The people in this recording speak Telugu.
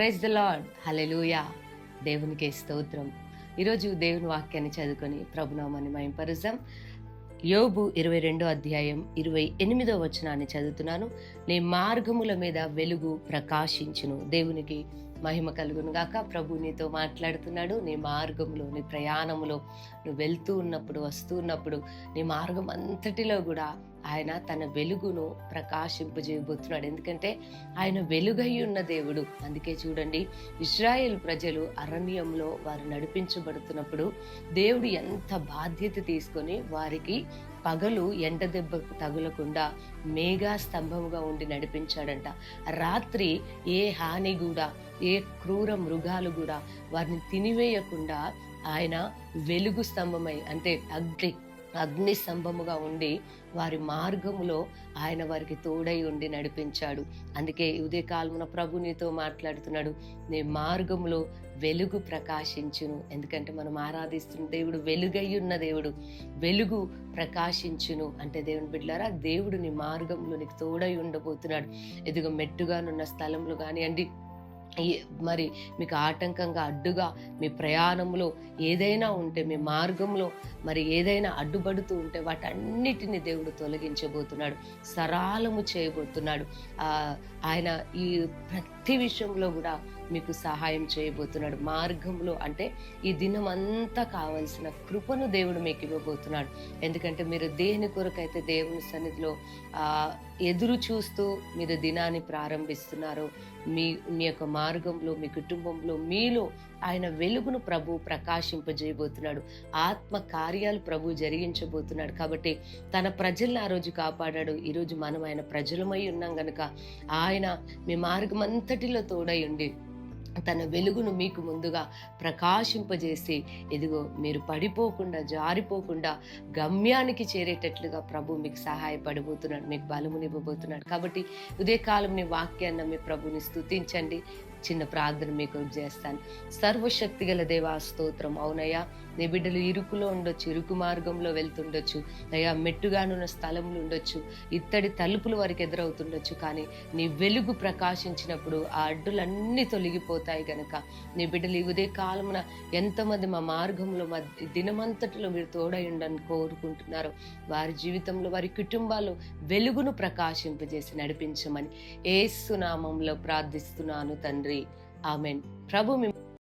Praise the lord. హల్లెలూయా. దేవునికే స్తోత్రం. ఈరోజు దేవుని వాక్యాన్ని చదువుకొని ప్రభునామాన్ని మహింపరుద్దాం. యోబు 22 అధ్యాయం 28వ వచనాన్ని చదువుతున్నాను. నీ మార్గముల మీద వెలుగు ప్రకాశించును. దేవునికి మహిమ కలుగును గాక. ప్రభు నీతో మాట్లాడుతున్నాడు. నీ మార్గంలో, నీ ప్రయాణములో నువ్వు వెళ్తూ ఉన్నప్పుడు, వస్తూ ఉన్నప్పుడు నీ మార్గం అంతటిలో కూడా ఆయన తన వెలుగును ప్రకాశింపజేయబోతున్నాడు. ఎందుకంటే ఆయన వెలుగై ఉన్న దేవుడు. అందుకే చూడండి, ఇశ్రాయేల్ ప్రజలు అరణ్యంలో వారు నడిపించబడుతున్నప్పుడు దేవుడు ఎంత బాధ్యత తీసుకొని వారికి పగలు ఎండ దెబ్బకు తగులకుండా మేఘా స్తంభముగా ఉండి నడిపించాడంట. రాత్రి ఏ హాని కూడా, ఏ క్రూర మృగాలు కూడా వారిని తినివేయకుండా ఆయన వెలుగు స్తంభమై, అంటే అగ్ని స్తంభముగా ఉండి వారి మార్గములో ఆయన వారికి తోడై ఉండి నడిపించాడు. అందుకే ఉదయకాలమున ప్రభు నీతో మాట్లాడుతున్నాడు, నీ మార్గములో వెలుగు ప్రకాశించును. ఎందుకంటే మనం ఆరాధిస్తున్న దేవుడు వెలుగై ఉన్న దేవుడు. వెలుగు ప్రకాశించును అంటే దేవుని బిడ్డలారా, దేవుడు నీ మార్గంలో నీకు తోడై ఉండబోతున్నాడు. ఎదుగు మెట్టుగానున్న స్థలంలో కానివ్వండి, మరి మీకు ఆటంకంగా అడ్డుగా మీ ప్రయాణంలో ఏదైనా ఉంటే, మీ మార్గంలో మరి ఏదైనా అడ్డుపడుతూ ఉంటే వాటన్నిటిని దేవుడు తొలగించబోతున్నాడు, సరళము చేయబోతున్నాడు. ఆయన ఈ ప్రతి విషయంలో కూడా మీకు సహాయం చేయబోతున్నాడు. మార్గంలో అంటే ఈ దినం అంతా కావలసిన కృపను దేవుడు మీకు ఇవ్వబోతున్నాడు. ఎందుకంటే మీరు దేని కొరకైతే దేవుని సన్నిధిలో ఎదురు చూస్తూ మీరు దినాన్ని ప్రారంభిస్తున్నారో, మీ యొక్క మార్గంలో, మీ కుటుంబంలో, మీలో ఆయన వెలుగును ప్రభు ప్రకాశింపజేయబోతున్నాడు. ఆత్మ కార్యాలు ప్రభు జరిగించబోతున్నాడు. కాబట్టి తన ప్రజల్ని ఆ రోజు కాపాడాడు. ఈరోజు మనం ఆయన ప్రజలమై ఉన్నాం గనుక ఆయన మీ మార్గం అంతటిలో తోడై ఉండి తన వెలుగును మీకు ముందుగా ప్రకాశింపజేసి, ఇదిగో మీరు పడిపోకుండా, జారిపోకుండా గమ్యానికి చేరేటట్లుగా ప్రభు మీకు సహాయపడబోతున్నాడు, మీకు బలమునివ్వబోతున్నాడు. కాబట్టి ఉదయకాలం నీ వాక్యాన్ని మీ ప్రభుని స్తుతించండి. చిన్న ప్రార్థన మీకు చేస్తాను. సర్వశక్తి గల దేవా స్తోత్రం. అవునయ్యా, నీ బిడ్డలు ఇరుకులో ఉండొచ్చు, ఇరుకు మార్గంలో వెళ్తుండొచ్చు అయ్యా, మెట్టుగానున్న స్థలంలో ఉండొచ్చు, ఇత్తడి తలుపుల వరకు ఎదురవుతుండొచ్చు. కానీ నీ వెలుగు ప్రకాశించినప్పుడు ఆ అడ్డులన్నీ తొలగిపోతాయి గనక నీ బిడ్డలు ఈ ఉదయ కాలమున ఎంతమంది మా మార్గంలో, మా దినమంతటిలో మీరు తోడై ఉండని కోరుకుంటున్నారు, వారి జీవితంలో, వారి కుటుంబాల్లో వెలుగును ప్రకాశింపజేసి నడిపించమని యేసు నామములో ప్రార్థిస్తున్నాను తండ్రి. ఆమెన్. ప్రభు